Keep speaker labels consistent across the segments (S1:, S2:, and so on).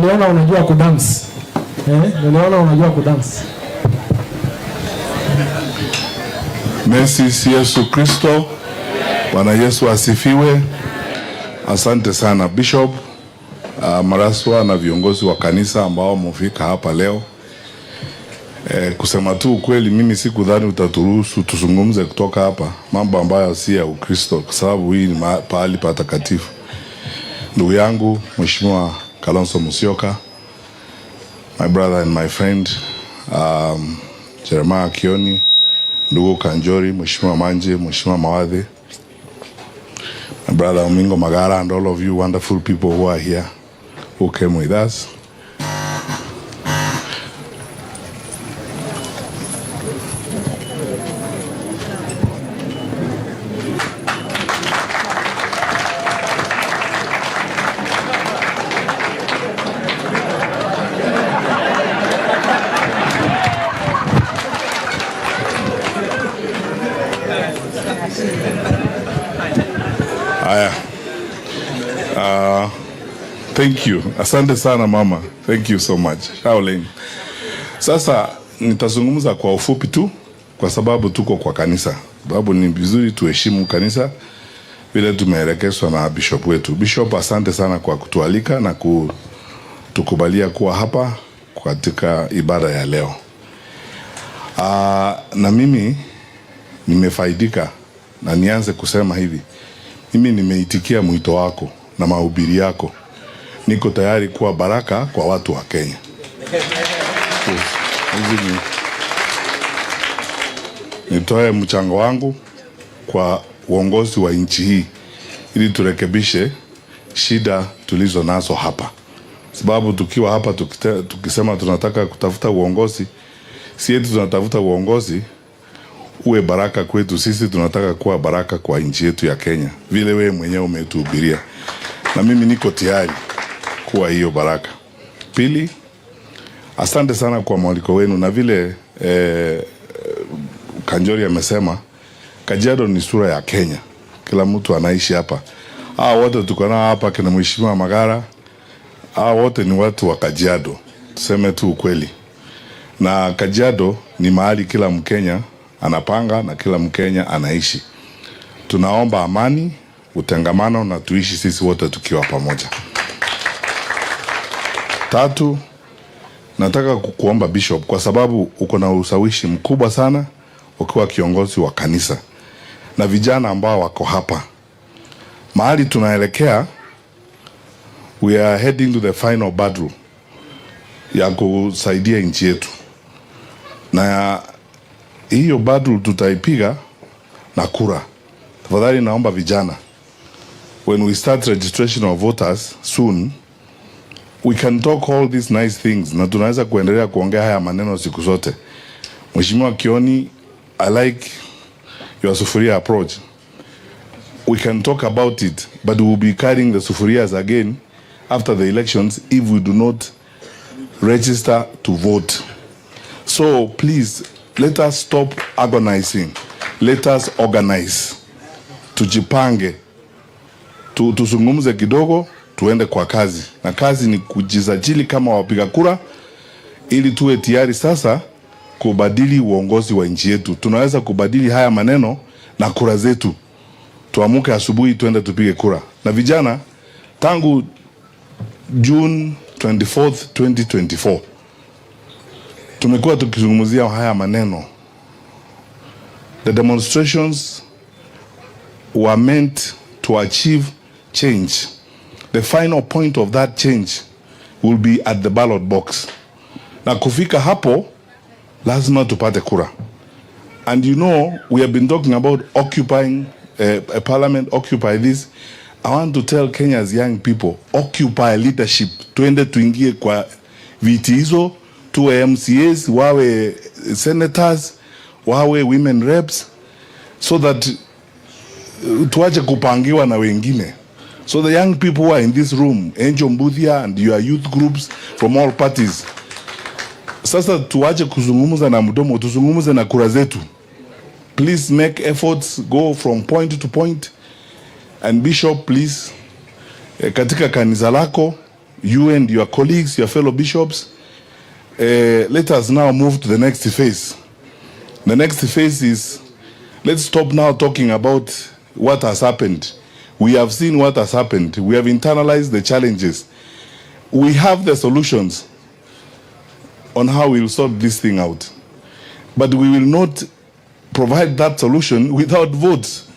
S1: Niliona unajua kudance. Niliona unajua kudance.
S2: Merci Yesu Kristo. Bwana Yesu asifiwe. Asante sana Bishop Maraswa na viongozi wa kanisa ambao mufika hapa leo. Kusema tu ukweli, mimi sikudhani utaturuhusu tuzungumze kutoka hapa mambo ambayo si ya Ukristo, kwa sababu hii ni pahali patakatifu. Ndugu yangu Mheshimiwa Kalonzo Musyoka, my brother and my friend Jeremiah Kioni, ndugu Kanjori, Mheshimiwa Manje, Mheshimiwa Mawadhi, my brother Omingo Magara, and all of you wonderful people who are here, who came with us. Thank you. Asante sana mama. Thank you so much. Shaolin. Sasa nitazungumza kwa ufupi tu kwa sababu tuko kwa kanisa. Sababu ni vizuri tuheshimu kanisa vile tumeelekezwa na bishop wetu. Bishop, asante sana kwa kutualika na kutukubalia kuwa hapa katika ibada ya leo. Na mimi nimefaidika na nianze kusema hivi. Mimi nimeitikia mwito wako na mahubiri yako. Niko tayari kuwa baraka kwa watu wa Kenya. Nitoe mchango wangu kwa uongozi wa nchi hii ili turekebishe shida tulizo nazo hapa. Sababu tukiwa hapa tukisema tunataka kutafuta uongozi, si eti tunatafuta uongozi uwe baraka kwetu sisi, tunataka kuwa baraka kwa nchi yetu ya Kenya. Vile wewe mwenyewe umetuhubiria. Na mimi niko tayari kuwa hiyo baraka. Pili, asante sana kwa mwaliko wenu, na vile Kanjori amesema Kajiado ni sura ya Kenya. Kila mtu anaishi hapa. Wote tuko nao hapa, kina Mheshimiwa Magara. Wote ni watu wa Kajiado. Tuseme tu ukweli. Na Kajiado ni mahali kila Mkenya anapanga na kila Mkenya anaishi. Tunaomba amani, utengamano na tuishi sisi wote tukiwa pamoja. Tatu, nataka kukuomba Bishop, kwa sababu uko na ushawishi mkubwa sana ukiwa kiongozi wa kanisa na vijana ambao wako hapa. Mahali tunaelekea, we are heading to the final battle ya kusaidia nchi yetu. Na hiyo battle tutaipiga na kura. Tafadhali naomba vijana, when we start registration of voters soon, we can talk all these nice things na tunaweza kuendelea kuongea haya maneno siku zote. Mheshimiwa Kioni, I like your sufuria approach. We can talk about it, but we will be carrying the sufurias again after the elections if we do not register to vote. So please, let us stop agonizing. Let us organize. Tujipange. Tuzungumze kidogo, tuende kwa kazi. Na kazi ni kujisajili kama wapiga kura ili tuwe tayari sasa kubadili uongozi wa nchi yetu. Tunaweza kubadili haya maneno na kura zetu. Tuamuke asubuhi tuende tupige kura. Na vijana, tangu June 24th, 2024 tumekuwa tukizungumzia haya maneno. The demonstrations were meant to achieve change. The final point of that change will be at the ballot box. Na kufika hapo, lazima tupate kura. And you know, we have been talking about occupying a parliament, occupy this. I want to tell Kenya's young people, occupy leadership. Tuende tuingie kwa viti hizo, tuwe MCAs, wawe senators, wawe women reps, so that tuache kupangiwa na wengine. So the young people who are in this room, Angel Mbuthia and your youth groups from all parties, sasa tuache kuzungumuza na mdomo, tuzungumuze na kura zetu. Please make efforts, go from point to point. And Bishop, please, katika kanisa lako, you and your colleagues, your fellow bishops, let us now move to the next phase. The next phase is, let's stop now talking about what has happened. We have seen what has happened. We have internalized the challenges. We have the solutions on how we'll sort this thing out. But we will not provide that solution without votes.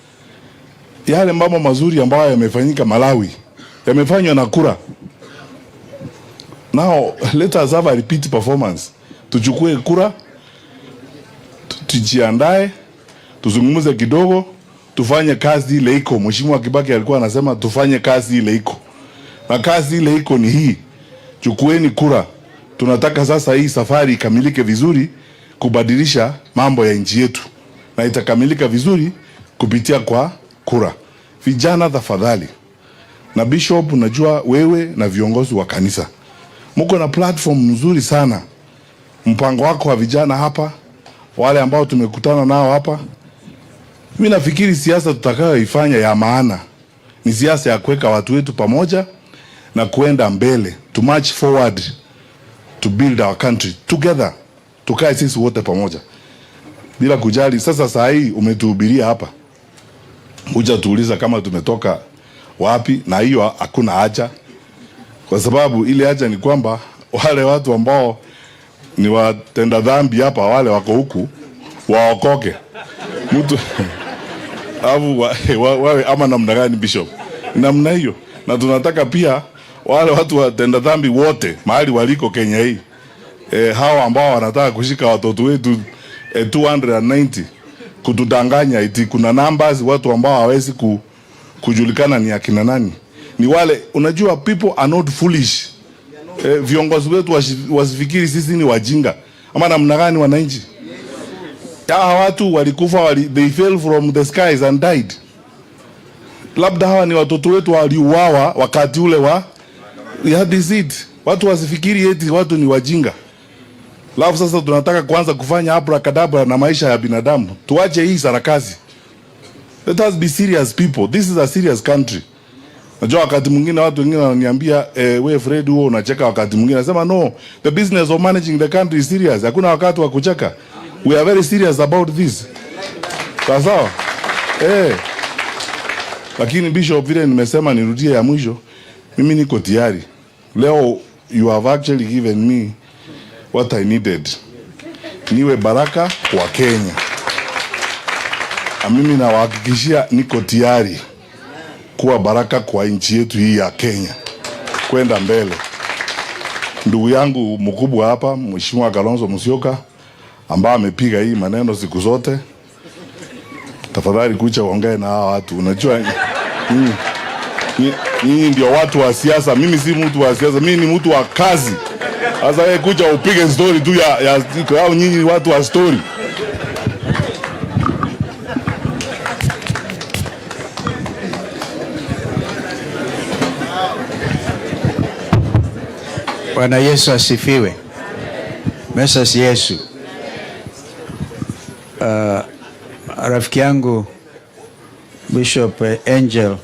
S2: Yale mambo mazuri ambayo yamefanyika Malawi, yamefanywa na kura. Now, let us have a repeat performance. Tuchukue kura, tujiandae, tuzungumuze kidogo, tufanye kazi ile iko. Mheshimiwa Kibaki alikuwa anasema tufanye kazi ile iko. Na kazi ile iko ni hii. Chukueni kura. Tunataka sasa hii safari ikamilike vizuri kubadilisha mambo ya nchi yetu. Na itakamilika vizuri kupitia kwa kura. Vijana tafadhali. Na Bishop, najua wewe na viongozi wa kanisa mko na platform nzuri sana. Mpango wako wa vijana hapa, wale ambao tumekutana nao hapa, mimi nafikiri siasa tutakayoifanya ya maana ni siasa ya kuweka watu wetu pamoja na kuenda mbele, to march forward to build our country together. Tukae sisi wote pamoja bila kujali. Sasa saa hii umetuhubiria hapa, huja tuuliza kama tumetoka wapi, na hiyo hakuna haja, kwa sababu ile haja ni kwamba wale watu ambao ni watenda dhambi hapa, wale wako huku waokoke. Mtu wawe ama namna gani, Bishop? Namna hiyo. Na tunataka pia wale watu watenda dhambi wote mahali waliko Kenya hii, hawa ambao wanataka kushika watoto wetu 290 kutudanganya eti kuna numbers, watu ambao hawezi kujulikana ni akina nani. Ni wale, unajua, people are not foolish. Viongozi wetu wasifikiri sisi ni wajinga ama namna gani wananchi. Hawa watu walikufa, they fell from the skies and died. Labda hawa ni watoto wetu waliuawa wakati ule we had this it. Watu wasifikiri eti watu ni wajinga. Alafu sasa tunataka kuanza kufanya abracadabra na maisha ya binadamu. Tuache hii sarakasi. Let us be serious people. This is a serious country. Najua wakati mwingine watu wengine wananiambia we Fred huo unacheka, wakati mwingine nasema no, the business of managing the country is serious. Hakuna wakati wa kucheka. We are very serious about this. Sawa? Lakini Bishop, vile nimesema nirudie ya mwisho, mimi niko tayari. Leo you have actually given me what I needed. Niwe baraka kwa Kenya. Na mimi nawahakikishia niko tayari kuwa baraka kwa nchi yetu hii ya Kenya kwenda mbele. Ndugu yangu mkubwa hapa, Mheshimiwa Kalonzo Musyoka, ambaye amepiga hii maneno siku zote, tafadhali kucha uongee na hawa watu. Unajua nyinyi ndio watu wa siasa, mimi si mtu wa siasa, mimi ni mtu wa kazi. Sasa wewe kucha upige story tu au nyinyi ni watu wa story.
S3: Bwana Yesu asifiwe. Mesas Yesu. Rafiki yangu Bishop Angel